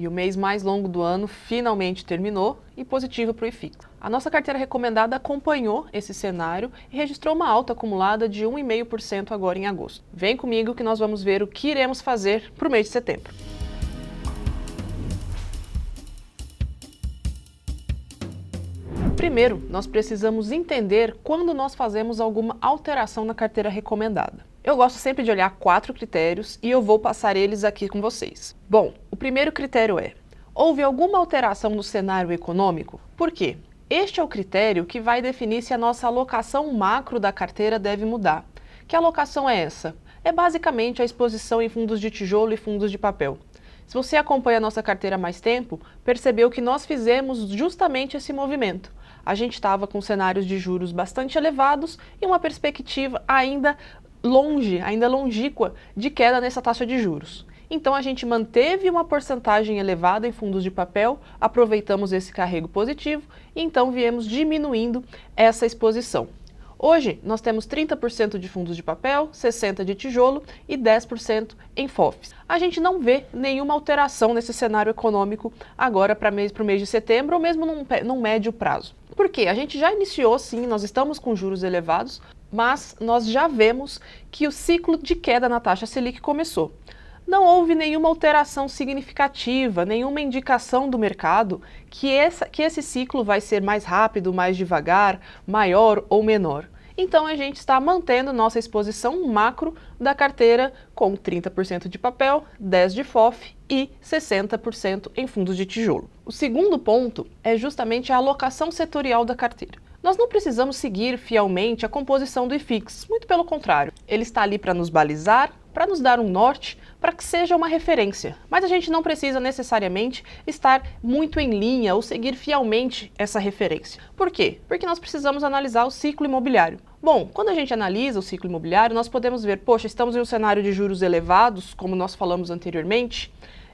E o mês mais longo do ano finalmente terminou e positivo para o IFIX. A nossa carteira recomendada acompanhou esse cenário e registrou uma alta acumulada de 1,5% agora em agosto. Vem comigo que nós vamos ver o que iremos fazer para o mês de setembro. Primeiro, nós precisamos entender quando nós fazemos alguma alteração na carteira recomendada. Eu gosto sempre de olhar 4 critérios e eu vou passar eles aqui com vocês. Bom, o primeiro critério é: houve alguma alteração no cenário econômico? Por quê? Este é o critério que vai definir se a nossa alocação macro da carteira deve mudar. Que alocação é essa? É basicamente a exposição em fundos de tijolo e fundos de papel. Se você acompanha a nossa carteira há mais tempo, percebeu que nós fizemos justamente esse movimento. A gente estava com cenários de juros bastante elevados e uma perspectiva ainda longínqua de queda nessa taxa de juros. Então a gente manteve uma porcentagem elevada em fundos de papel, aproveitamos esse carrego positivo e então viemos diminuindo essa exposição. Hoje nós temos 30% de fundos de papel, 60% de tijolo e 10% em FOFs. A gente não vê nenhuma alteração nesse cenário econômico agora para o mês de setembro ou mesmo num médio prazo. Por quê? A gente já iniciou sim, nós estamos com juros elevados, mas nós já vemos que o ciclo de queda na taxa Selic começou. Não houve nenhuma alteração significativa, nenhuma indicação do mercado que esse ciclo vai ser mais rápido, mais devagar, maior ou menor. Então a gente está mantendo nossa exposição macro da carteira com 30% de papel, 10% de FOF e 60% em fundos de tijolo. O segundo ponto é justamente a alocação setorial da carteira. Nós não precisamos seguir fielmente a composição do IFIX, muito pelo contrário. Ele está ali para nos balizar, para nos dar um norte, para que seja uma referência. Mas a gente não precisa necessariamente estar muito em linha ou seguir fielmente essa referência. Por quê? Porque nós precisamos analisar o ciclo imobiliário. Bom, quando a gente analisa o ciclo imobiliário, nós podemos ver, poxa, estamos em um cenário de juros elevados, como nós falamos anteriormente.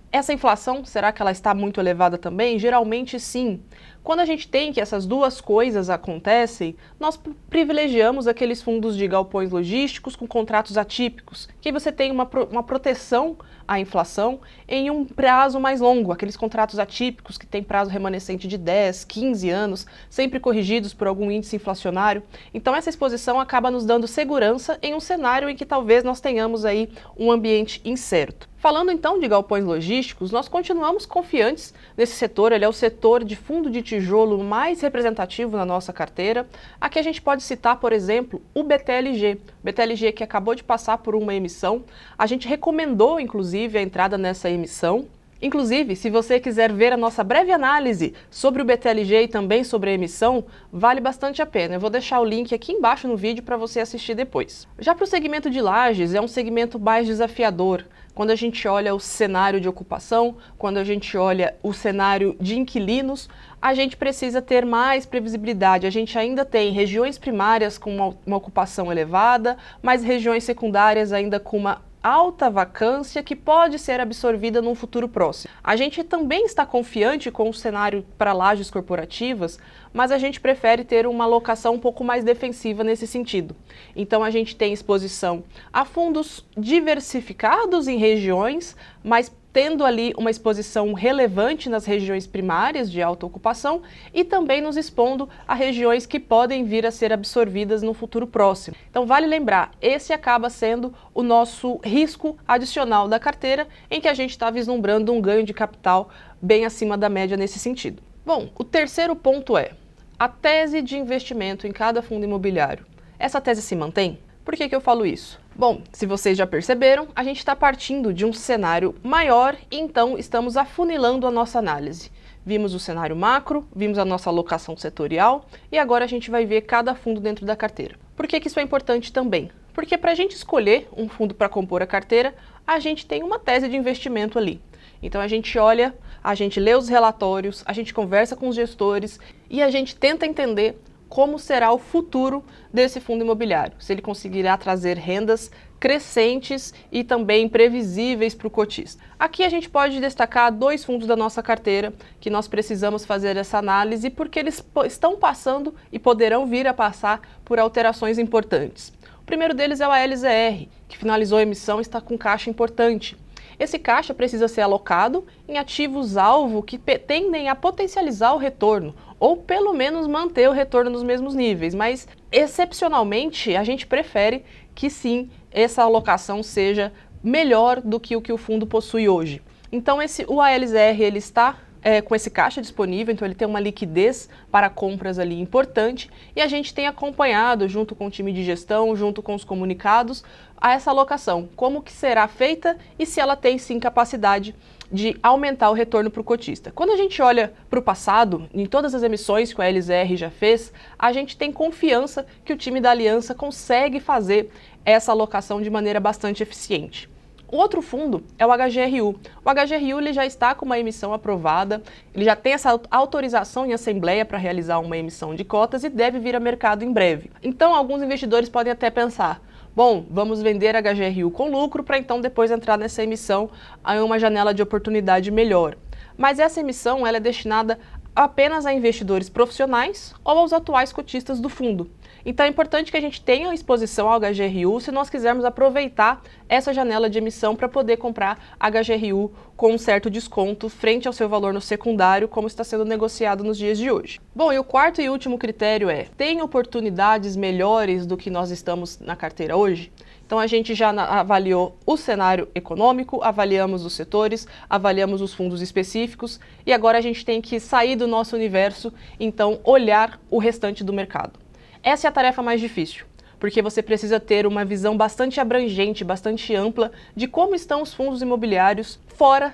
Essa inflação, será que ela está muito elevada também? Geralmente sim. Quando a gente tem que essas duas coisas acontecem, nós privilegiamos aqueles fundos de galpões logísticos com contratos atípicos, que você tem uma proteção à inflação em um prazo mais longo, aqueles contratos atípicos que têm prazo remanescente de 10, 15 anos, sempre corrigidos por algum índice inflacionário. Então essa exposição acaba nos dando segurança em um cenário em que talvez nós tenhamos aí um ambiente incerto. Falando então de galpões logísticos, nós continuamos confiantes nesse setor, ele é o setor de fundo de tijolo mais representativo na nossa carteira. Aqui a gente pode citar, por exemplo, o BTLG. BTLG que acabou de passar por uma emissão, a gente recomendou inclusive a entrada nessa emissão. Inclusive, se você quiser ver a nossa breve análise sobre o BTLG e também sobre a emissão, vale bastante a pena. Eu vou deixar o link aqui embaixo no vídeo para você assistir depois. Já para o segmento de lajes, é um segmento mais desafiador. Quando a gente olha o cenário de ocupação, quando a gente olha o cenário de inquilinos, a gente precisa ter mais previsibilidade. A gente ainda tem regiões primárias com uma ocupação elevada, mas regiões secundárias ainda com uma alta vacância que pode ser absorvida num futuro próximo. A gente também está confiante com o cenário para lajes corporativas, mas a gente prefere ter uma alocação um pouco mais defensiva nesse sentido. Então a gente tem exposição a fundos diversificados em regiões, mas tendo ali uma exposição relevante nas regiões primárias de alta ocupação e também nos expondo a regiões que podem vir a ser absorvidas no futuro próximo. Então vale lembrar, esse acaba sendo o nosso risco adicional da carteira, em que a gente está vislumbrando um ganho de capital bem acima da média nesse sentido. Bom, o terceiro ponto é a tese de investimento em cada fundo imobiliário. Essa tese se mantém? Por que eu falo isso? Bom, se vocês já perceberam, a gente está partindo de um cenário maior e então estamos afunilando a nossa análise. Vimos o cenário macro, vimos a nossa alocação setorial e agora a gente vai ver cada fundo dentro da carteira. Por que isso é importante também? Porque para a gente escolher um fundo para compor a carteira, a gente tem uma tese de investimento ali. Então a gente olha, a gente lê os relatórios, a gente conversa com os gestores e a gente tenta entender como será o futuro desse fundo imobiliário, se ele conseguirá trazer rendas crescentes e também previsíveis para o cotista. Aqui a gente pode destacar 2 fundos da nossa carteira que nós precisamos fazer essa análise porque eles estão passando e poderão vir a passar por alterações importantes. O primeiro deles é o ALZR, que finalizou a emissão e está com caixa importante. Esse caixa precisa ser alocado em ativos-alvo que tendem a potencializar o retorno, ou pelo menos manter o retorno nos mesmos níveis, mas excepcionalmente a gente prefere que sim, essa alocação seja melhor do que o fundo possui hoje. Então o ALZR ele está com esse caixa disponível, então ele tem uma liquidez para compras ali importante e a gente tem acompanhado junto com o time de gestão, junto com os comunicados, a essa alocação, como que será feita e se ela tem sim capacidade de aumentar o retorno para o cotista. Quando a gente olha para o passado, em todas as emissões que o ALZR já fez, a gente tem confiança que o time da Aliança consegue fazer essa alocação de maneira bastante eficiente. O outro fundo é o HGRU. O HGRU ele já está com uma emissão aprovada, ele já tem essa autorização em assembleia para realizar uma emissão de cotas e deve vir a mercado em breve. Então, alguns investidores podem até pensar, bom, vamos vender HGRU com lucro para então depois entrar nessa emissão em uma janela de oportunidade melhor. Mas essa emissão ela é destinada apenas a investidores profissionais ou aos atuais cotistas do fundo. Então é importante que a gente tenha exposição ao HGRU se nós quisermos aproveitar essa janela de emissão para poder comprar HGRU com um certo desconto frente ao seu valor no secundário, como está sendo negociado nos dias de hoje. Bom, e o quarto e último critério é, tem oportunidades melhores do que nós estamos na carteira hoje? Então a gente já avaliou o cenário econômico, avaliamos os setores, avaliamos os fundos específicos e agora a gente tem que sair do nosso universo, então olhar o restante do mercado. Essa é a tarefa mais difícil, porque você precisa ter uma visão bastante abrangente, bastante ampla de como estão os fundos imobiliários fora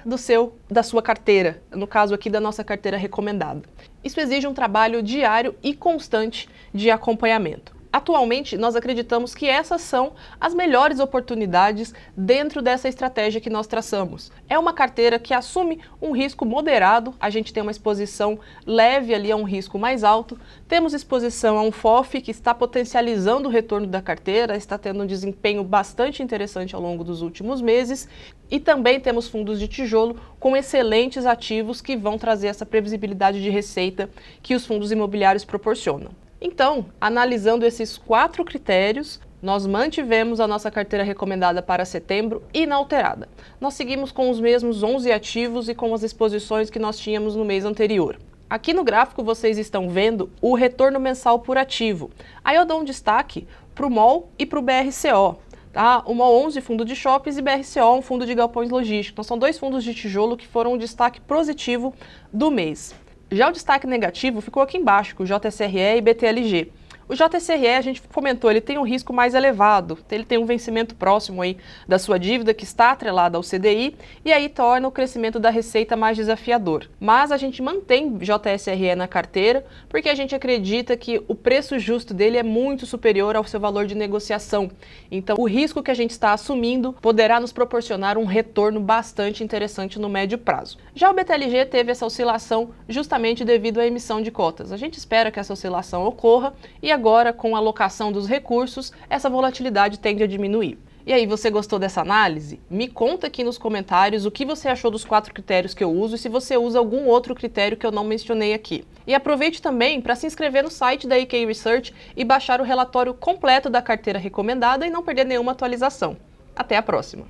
da sua carteira, no caso aqui da nossa carteira recomendada. Isso exige um trabalho diário e constante de acompanhamento. Atualmente, nós acreditamos que essas são as melhores oportunidades dentro dessa estratégia que nós traçamos. É uma carteira que assume um risco moderado, a gente tem uma exposição leve ali a um risco mais alto, temos exposição a um FOF que está potencializando o retorno da carteira, está tendo um desempenho bastante interessante ao longo dos últimos meses, e também temos fundos de tijolo com excelentes ativos que vão trazer essa previsibilidade de receita que os fundos imobiliários proporcionam. Então, analisando esses 4 critérios, nós mantivemos a nossa carteira recomendada para setembro inalterada. Nós seguimos com os mesmos 11 ativos e com as exposições que nós tínhamos no mês anterior. Aqui no gráfico vocês estão vendo o retorno mensal por ativo. Aí eu dou um destaque para o MOL e para o BRCO. Tá? O MOL 11, fundo de shoppings, e BRCO, um fundo de galpões logísticos. Então, são 2 fundos de tijolo que foram um destaque positivo do mês. Já o destaque negativo ficou aqui embaixo, com o JSRE e BTLG. O JSRE, a gente comentou, ele tem um risco mais elevado, ele tem um vencimento próximo aí da sua dívida que está atrelada ao CDI e aí torna o crescimento da receita mais desafiador. Mas a gente mantém JSRE na carteira porque a gente acredita que o preço justo dele é muito superior ao seu valor de negociação. Então o risco que a gente está assumindo poderá nos proporcionar um retorno bastante interessante no médio prazo. Já o BTLG teve essa oscilação justamente devido à emissão de cotas. A gente espera que essa oscilação ocorra e agora, com a alocação dos recursos, essa volatilidade tende a diminuir. E aí, você gostou dessa análise? Me conta aqui nos comentários o que você achou dos 4 critérios que eu uso e se você usa algum outro critério que eu não mencionei aqui. E aproveite também para se inscrever no site da EK Research e baixar o relatório completo da carteira recomendada e não perder nenhuma atualização. Até a próxima!